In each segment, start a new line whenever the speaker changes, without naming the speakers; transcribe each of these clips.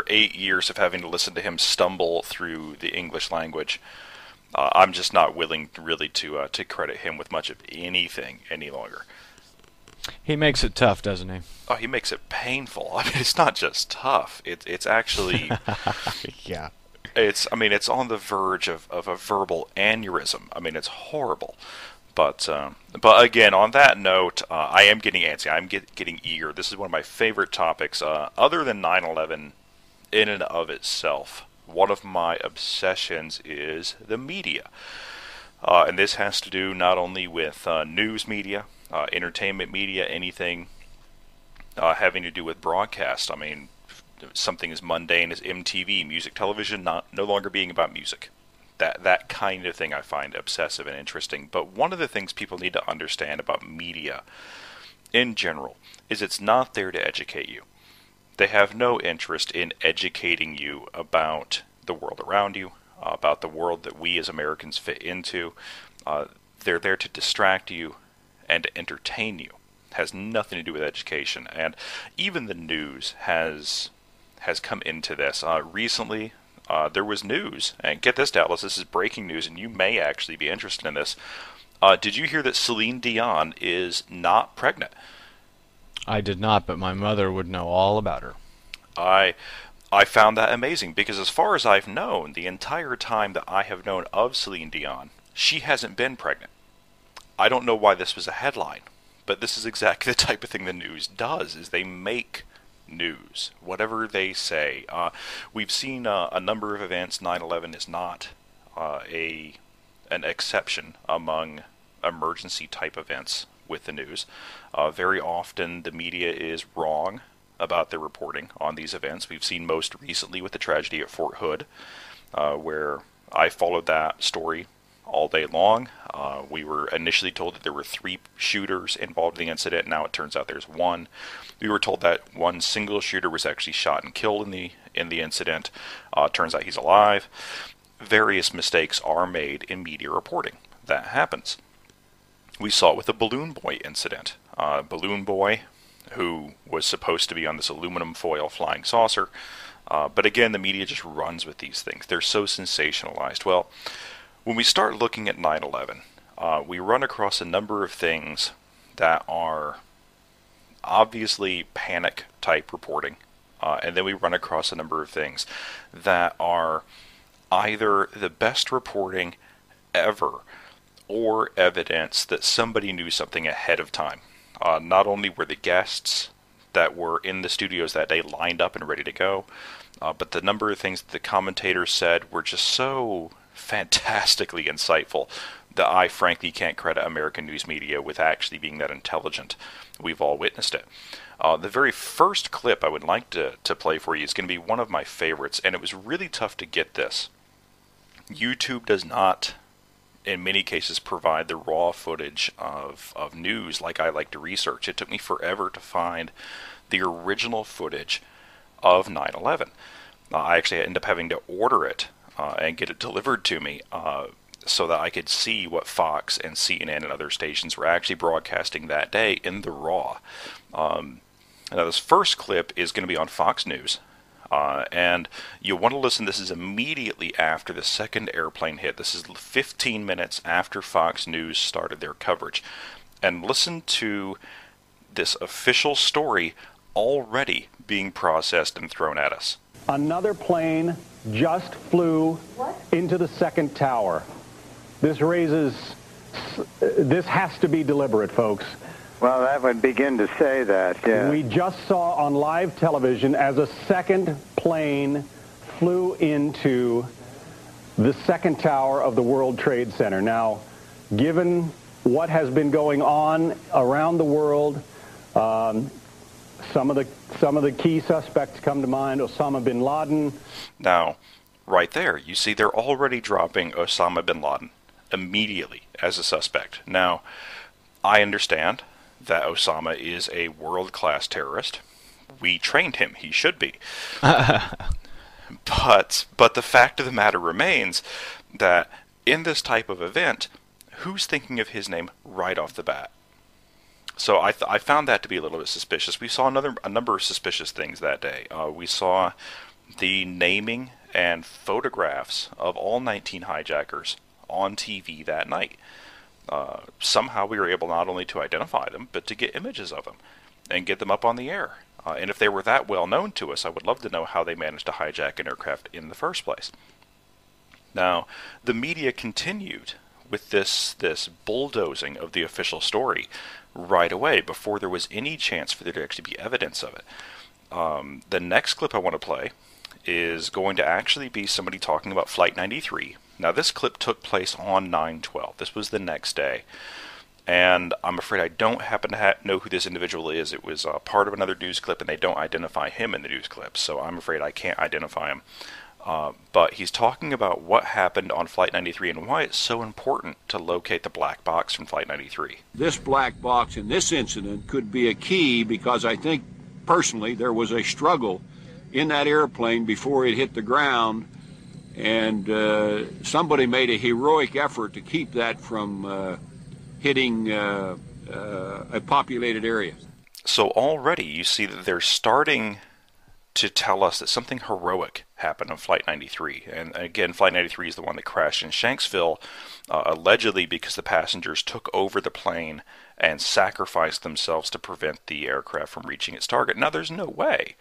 8 years of having to listen to him stumble through the English language, I'm just not willing really to credit him with much of anything any longer.
He makes it tough, doesn't he?
Oh, he makes it painful. I mean, it's not just tough. It's actually
Yeah.
it's on the verge of a verbal aneurysm. I mean, it's horrible. But again, on that note, I am getting antsy. I'm getting eager. This is one of my favorite topics, other than 9/11 in and of itself. One of my obsessions is the media. And this has to do not only with news media, entertainment media, anything having to do with broadcast. I mean, something as mundane as MTV, music television, no longer being about music. That kind of thing I find obsessive and interesting. But one of the things people need to understand about media in general is it's not there to educate you. They have no interest in educating you about the world around you, about the world that we as Americans fit into. They're there to distract you and to entertain you. It has nothing to do with education. And even the news has come into this. Recently, there was news, and get this, Dallas, this is breaking news, and you may actually be interested in this. Did you hear that Celine Dion is not pregnant?
I did not, but my mother would know all about her.
I found that amazing, because as far as I've known, the entire time that I have known of Celine Dion, she hasn't been pregnant. I don't know why this was a headline, but this is exactly the type of thing the news does, is they make news, whatever they say. We've seen a number of events. 9/11 is not an exception among emergency type events with the news. Very often the media is wrong about their reporting on these events. We've seen most recently with the tragedy at Fort Hood, where I followed that story all day long. We were initially told that there were 3 shooters involved in the incident. Now it turns out there's 1. We were told that one single shooter was actually shot and killed in the incident. Turns out he's alive. Various mistakes are made in media reporting. That happens. We saw it with the Balloon Boy incident. Balloon Boy, who was supposed to be on this aluminum foil flying saucer. But again, the media just runs with these things. They're so sensationalized. Well, when we start looking at 9/11, we run across a number of things that are obviously panic-type reporting. And then we run across a number of things that are either the best reporting ever or evidence that somebody knew something ahead of time. Not only were the guests that were in the studios that day lined up and ready to go, but the number of things that the commentators said were just so fantastically insightful that I frankly can't credit American news media with actually being that intelligent. We've all witnessed it. The very first clip I would like to play for you is going to be one of my favorites, and it was really tough to get this. YouTube does not, in many cases, provide the raw footage of news like I like to research. It took me forever to find the original footage of 9/11. I actually ended up having to order it and get it delivered to me so that I could see what Fox and CNN and other stations were actually broadcasting that day in the raw. Now this first clip is going to be on Fox News. And you'll want to listen. This is immediately after the second airplane hit. This is 15 minutes after Fox News started their coverage. And listen to this official story already being processed and thrown at us.
Another plane just flew into the second tower. This has to be deliberate, folks.
Well, that would begin to say that, yeah.
We just saw on live television as a second plane flew into the second tower of the World Trade Center. Now, given what has been going on around the world, some of the key suspects come to mind: Osama bin Laden.
Now, right there, you see they're already dropping Osama bin Laden immediately as a suspect. Now, I understand that Osama is a world-class terrorist. We trained him. He should be. But the fact of the matter remains that in this type of event, who's thinking of his name right off the bat? So I found that to be a little bit suspicious. We saw a number of suspicious things that day. We saw the naming and photographs of all 19 hijackers on TV that night. Somehow we were able not only to identify them, but to get images of them and get them up on the air. And if they were that well known to us, I would love to know how they managed to hijack an aircraft in the first place. Now, the media continued with this bulldozing of the official story right away before there was any chance for there to actually be evidence of it. The next clip I want to play is going to actually be somebody talking about Flight 93. Now, this clip took place on 9/12. This was the next day. And I'm afraid I don't happen to know who this individual is. It was part of another news clip, and they don't identify him in the news clip. So I'm afraid I can't identify him. But he's talking about what happened on Flight 93 and why it's so important to locate the black box from Flight 93.
This black box in this incident could be a key because I think, personally, there was a struggle in that airplane before it hit the ground, and somebody made a heroic effort to keep that from hitting a populated area.
So already you see that they're starting to tell us that something heroic happened on Flight 93. And again, Flight 93 is the one that crashed in Shanksville, allegedly because the passengers took over the plane and sacrificed themselves to prevent the aircraft from reaching its target. Now, there's no way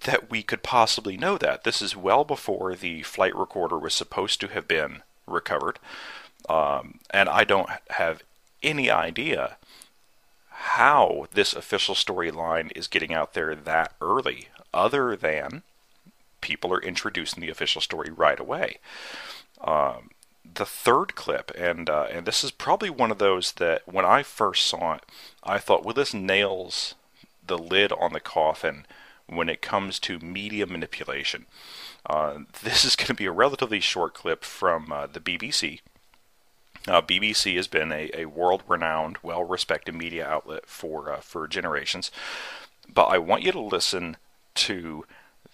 that we could possibly know that. This is well before the flight recorder was supposed to have been recovered. And I don't have any idea how this official storyline is getting out there that early, other than people are introducing the official story right away. The third clip, and this is probably one of those that when I first saw it, I thought, well, this nails the lid on the coffin when it comes to media manipulation. This is going to be a relatively short clip from the BBC. BBC has been a world-renowned, well-respected media outlet for generations. But I want you to listen to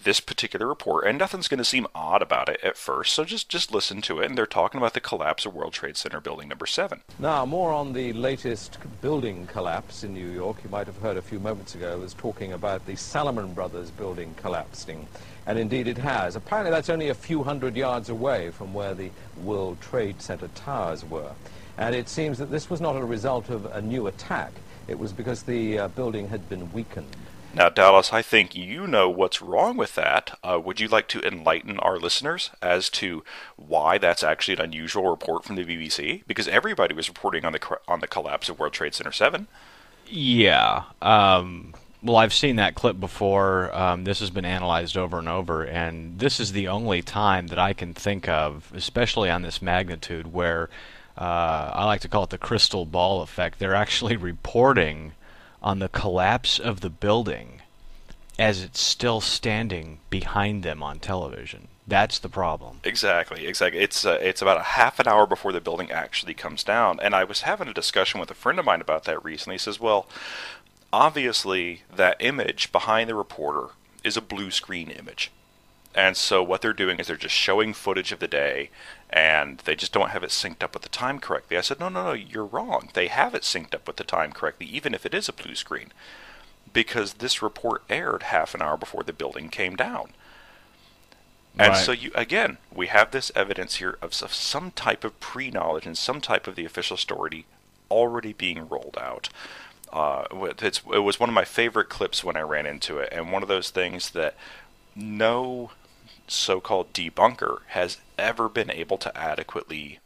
this particular report, and nothing's going to seem odd about it at first, so just listen to it. And they're talking about the collapse of World Trade Center Building Number 7.
Now, more on the latest building collapse in New York. You might have heard a few moments ago I was talking about the Salomon Brothers building collapsing, and indeed it has. Apparently that's only a few hundred yards away from where the World Trade Center towers were. And it seems that this was not a result of a new attack. It was because the building had been weakened.
Now, Dallas, I think you know what's wrong with that. Would you like to enlighten our listeners as to why that's actually an unusual report from the BBC? Because everybody was reporting on the collapse of World Trade Center 7.
Yeah. Well, I've seen that clip before. This has been analyzed over and over, and this is the only time that I can think of, especially on this magnitude, where I like to call it the crystal ball effect. They're actually reporting on the collapse of the building as it's still standing behind them on television. That's the problem.
Exactly. It's about a half an hour before the building actually comes down. And I was having a discussion with a friend of mine about that recently. He says, well, obviously that image behind the reporter is a blue screen image. And so what they're doing is they're just showing footage of the day, and they just don't have it synced up with the time correctly. I said, no, you're wrong. They have it synced up with the time correctly, even if it is a blue screen, because this report aired half an hour before the building came down. And
Right.
so, we have this evidence here of some type of pre-knowledge and some type of the official story already being rolled out. It was one of my favorite clips when I ran into it, and one of those things that no so-called debunker has ever been able to adequately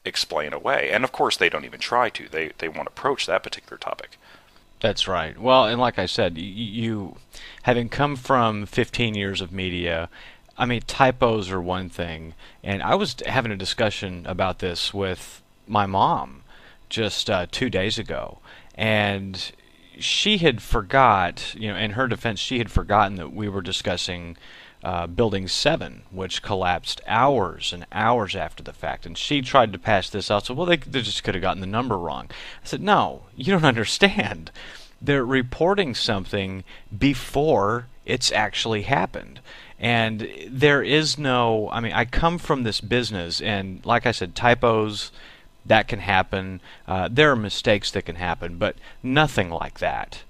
explain away. And of course they don't even try to. They won't approach that particular topic.
That's right. Well, and like I said, you having come from 15 years of media, I mean, typos are one thing, and I was having a discussion about this with my mom just 2 days ago, and she had forgot, in her defense, she had forgotten that we were discussing Building 7, which collapsed hours and hours after the fact. And she tried to pass this out. So, well, they just could have gotten the number wrong. I said, no, you don't understand. They're reporting something before it's actually happened. And there is no, I mean, I come from this business, and like I said, typos, that can happen. There are mistakes that can happen, but nothing like that.